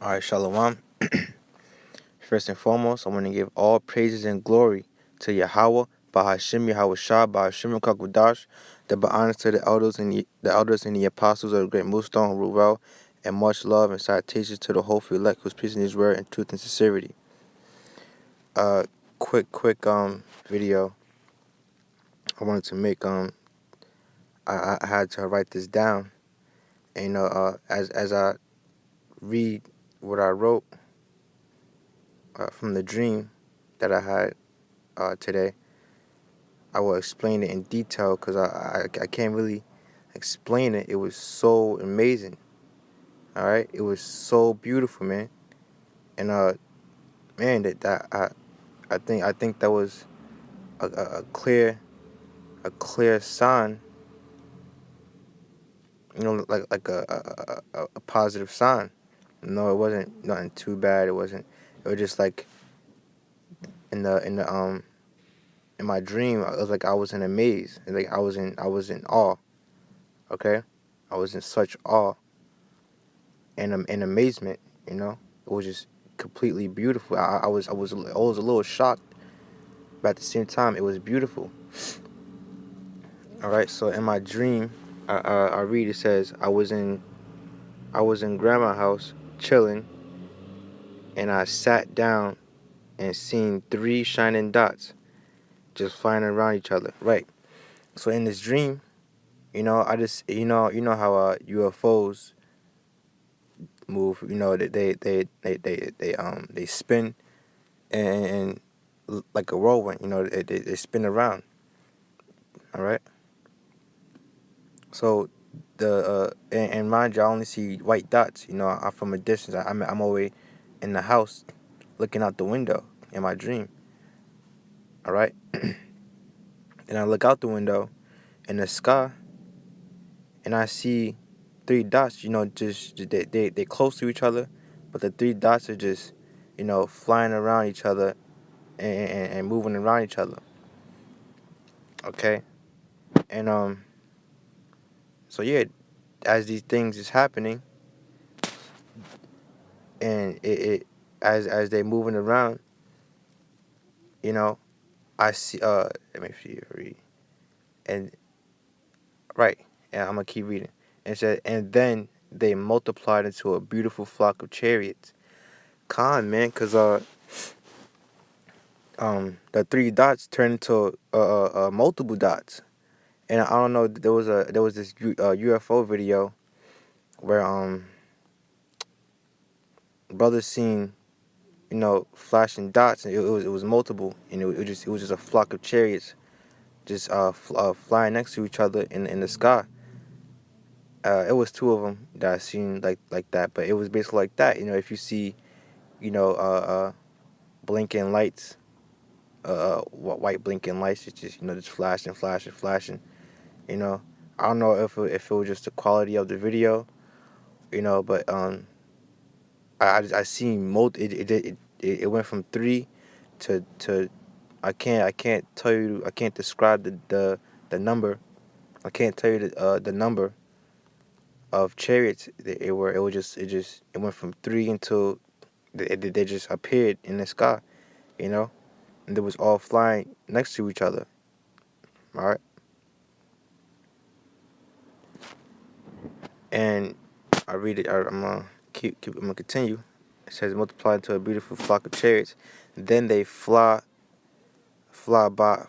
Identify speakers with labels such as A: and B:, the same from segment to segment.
A: Alright, Shalom. First and foremost, I want to give all praises and glory to Yahweh, Bahashim Yahweh Shah, Bahashim Kakudash, the honors to the elders and the apostles of the great Muslim who rule well, and much love and salutations to the hopeful elect who's preaching his word in truth and sincerity. Quick video I wanted to make. I had to write this down, and as I read what I wrote from the dream that I had today, I will explain it in detail because I can't really explain it. It was so amazing. All right, it was so beautiful, man. And man, I think that was a clear sign. Like a positive sign. No, it wasn't nothing too bad. It wasn't. It was just like in my dream. It was like I was in a maze. Like I was in awe. Okay, I was in such awe and in amazement. It was just completely beautiful. I was a little shocked, but at the same time, it was beautiful. All right, so in my dream, I read, it says I was in grandma's house chilling, and I sat down and seen 3 shining dots just flying around each other. Right. So in this dream, I just how UFOs move. They spin and like a whirlwind. They spin around. All right. So and mind you, I only see white dots. I'm from a distance. I'm always in the house, looking out the window in my dream. All right. And I look out the window in the sky, and I see 3 dots. Just they close to each other, but the 3 dots are just flying around each other and moving around each other. Okay. And so yeah, as these things is happening, and as they moving around, I see let me read. And right, and I'm gonna keep reading. And it said, and then they multiplied into a beautiful flock of chariots. Man, cause the 3 dots turned into multiple dots. And I don't know, there was this UFO video where brothers seen flashing dots, and it was multiple, and it was just a flock of chariots just flying next to each other in the sky. It was 2 of them that I seen like that, but it was basically like that. If you see blinking lights, white blinking lights, it's just flashing. I don't know if it was just the quality of the video, but I seen it went from 3 to I can't tell you, I can't describe the number. I can't tell you the number of chariots. It went from 3 until they just appeared in the sky, and they was all flying next to each other. All right, and I read it. I'm gonna I'm gonna continue. It says multiply into a beautiful flock of chariots. Then they fly by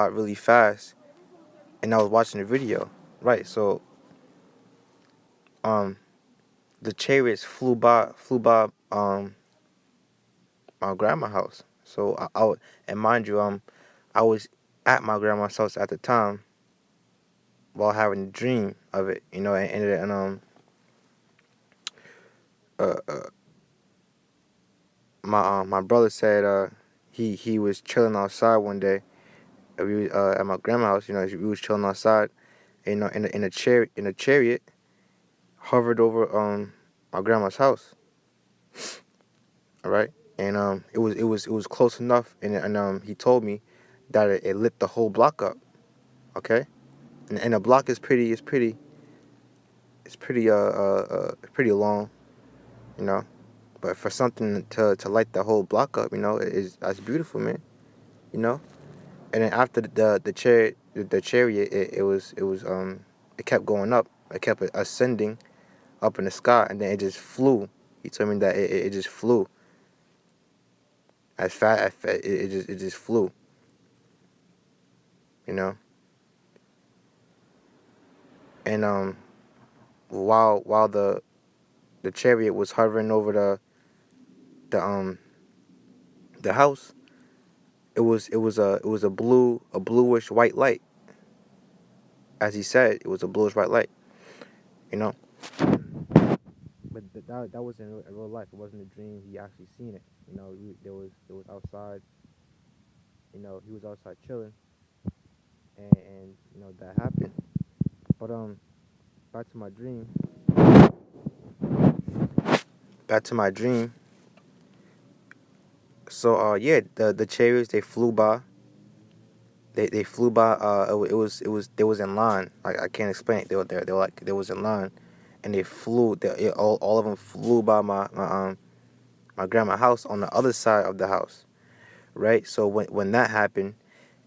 A: really fast. And I was watching the video, right? So the chariots flew by my grandma's house. So and mind you, I was at my grandma's house at the time while having a dream of it, and uh, uh my brother said he was chilling outside one day. We at my grandma's house, we was chilling outside, in a chariot hovered over my grandma's house. All right, and it was close enough, and he told me that it lit the whole block up. Okay, and the block is pretty long, But for something to light the whole block up, is that's beautiful, man. You know. And then after the chariot, it kept going up. It kept ascending up in the sky, and then it just flew. He told me that it just flew as fast. It just flew. You know. And while the chariot was hovering over the house, it was a bluish white light. As he said, it was a bluish white light. You know. But that was in real life. It wasn't a dream. He actually seen it. There was outside. He was outside chilling, and that happened. But back to my dream. Back to my dream. So yeah, the chariots they flew by. They flew by. It was they was in line. I can't explain it. They were like they was in line, and they flew. All of them flew by my grandma's house on the other side of the house. Right. So when that happened,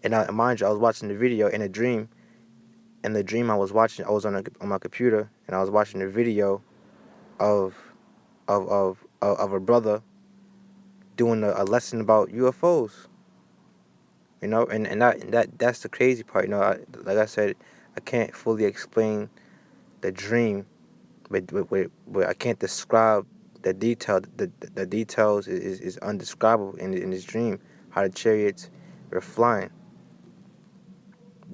A: and mind you, I was watching the video in a dream. In the dream I was watching, I was on my computer, and I was watching the video of of a brother doing a lesson about UFOs. And that's the crazy part. Like I said, I can't fully explain the dream, but I can't describe the detail. The details is undescribable in this dream. How the chariots were flying.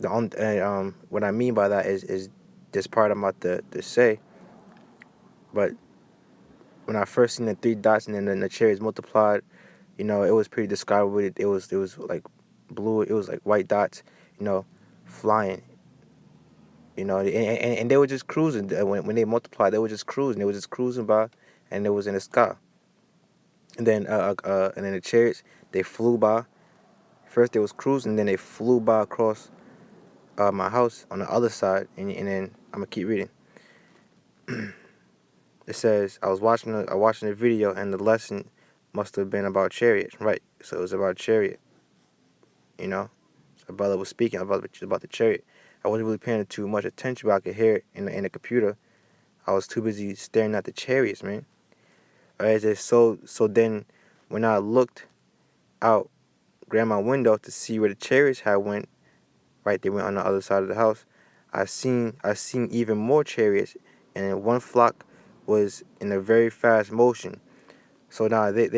A: What I mean by that is this part I'm about to say. But when I first seen the three dots and then the chariots multiplied, it was pretty describable. It was like blue. It was like white dots, flying. And they were just cruising. When they multiplied, they were just cruising. They were just cruising by, and it was in the sky. And then the chariots, they flew by. First they was cruising, then they flew by across my house on the other side, and then I'm gonna keep reading. It says I watching the video, and the lesson must have been about chariots, right? So it was about chariot. You know, a brother was speaking about the chariot. I wasn't really paying too much attention, but I could hear it in the computer. I was too busy staring at the chariots, man. Alright, so then when I looked out grandma's window to see where the chariots had went, right, they went on the other side of the house. I seen even more chariots, and one flock was in a very fast motion. So now they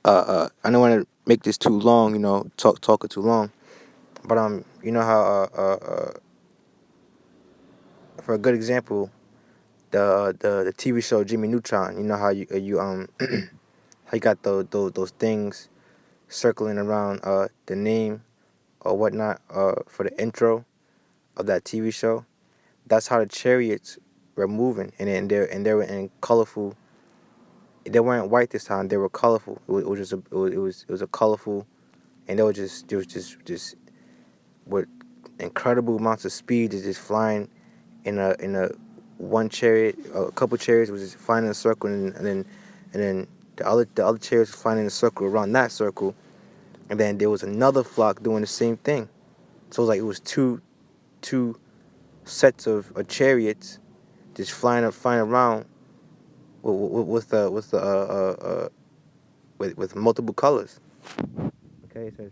A: how I don't want to make this too long, talk it too long, but how for a good example, the TV show Jimmy Neutron, how you how you got those things circling around the name or whatnot for the intro of that TV show. That's how the chariots were moving, and they were in colorful. They weren't white this time. They were colorful. It was just it was a colorful, and they was just with incredible amounts of speed, just flying in a one chariot. A couple chariots was just flying in a circle, and then the other chariots was flying in a circle around that circle, and then there was another flock doing the same thing. So it was two sets of chariots just flying around with multiple colors. Okay, it says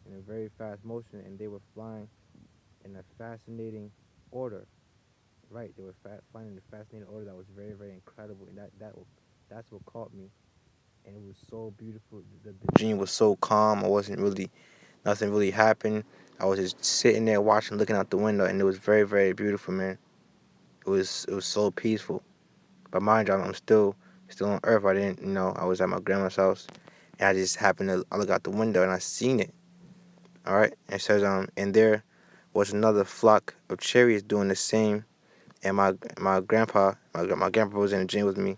A: in a very fast motion, and they were flying in a fascinating order. Right, they were flying in a fascinating order that was very, very incredible, and that's what caught me. And it was so beautiful. The dream was so calm. I wasn't really nothing really happened. I was just sitting there watching, looking out the window, and it was very, very beautiful, man. It was so peaceful. But mind you, I'm still on Earth. I didn't, I was at my grandma's house, and I just happened to I look out the window and I seen it. All right, and it says and there was another flock of chariots doing the same, and my grandpa was in the gym with me,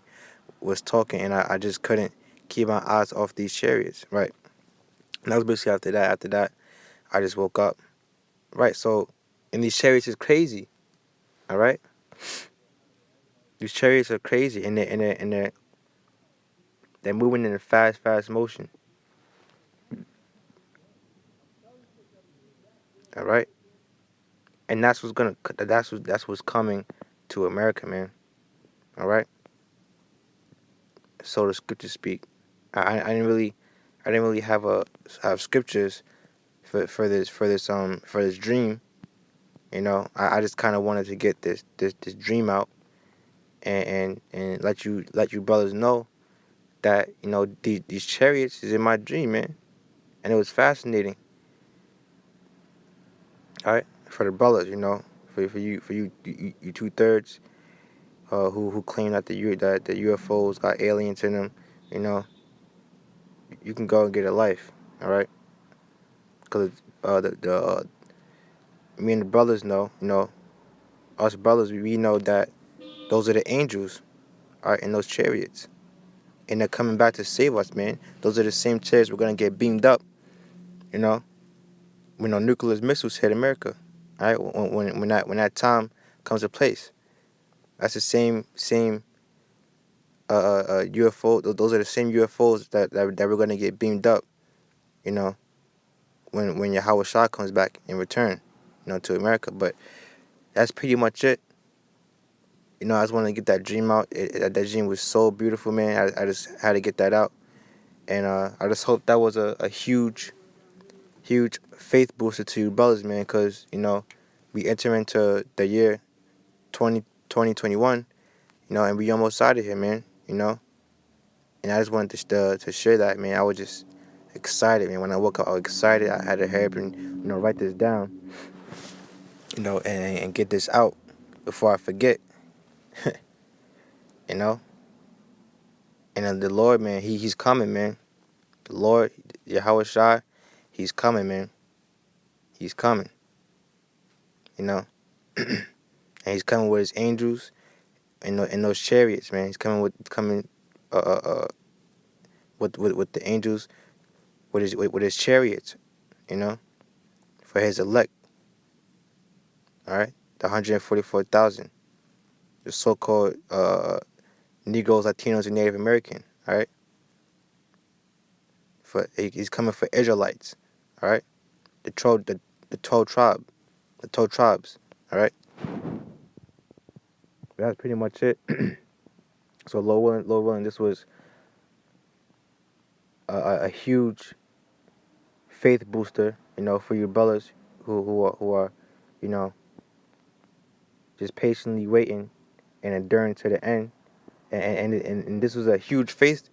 A: was talking, and I just couldn't keep my eyes off these chariots. Right, and that was basically after that. After that, I just woke up. Right, so and these chariots is crazy. All right, These chariots are crazy, and they're moving in a fast motion. All right, and that's what's coming to America, man. All right, so the scriptures speak. I didn't really have scriptures for this dream. I just kind of wanted to get this dream out, and let you brothers know that these chariots is in my dream, man, and it was fascinating. All right, for the brothers, for you 2/3 who claim that the UFOs got aliens in them, you know, you can go and get a life. All right, because me and the brothers know, us brothers, we know that those are the angels, all right, in those chariots, and they're coming back to save us, man. Those are the same chariots we're gonna get beamed up, you know, when our nuclear missiles hit America. All right, when that time comes to place, that's the same UFO. Those are the same UFOs that we're gonna get beamed up, you know, when Yahweh Shah comes back in return, to America. But that's pretty much it. I just wanted to get that dream out. That dream was so beautiful, man. I just had to get that out, and I just hope that was a huge faith booster to you brothers, man, because we enter into the year 2021, and we almost out of here, man. And I just wanted to share that, man. I was just excited, man. When I woke up, I was excited. I had to hurry up and write this down, and get this out before I forget, you know. And the Lord, man, he's coming, man. The Lord, Yahweh Shai, he's coming, man. He's coming, you know. And he's coming with his angels and those chariots, man. He's coming uh uh uh with the angels with his chariots, you know, for his elect. All right, the 144,000, the so-called Negroes, Latinos, and Native American. All right, he's coming for Israelites. All right, the 12 tribes. All right, that's pretty much it. So Lord willing, this was a huge faith booster, for you brothers who are, you know, just patiently waiting and enduring to the end. And this was a huge faith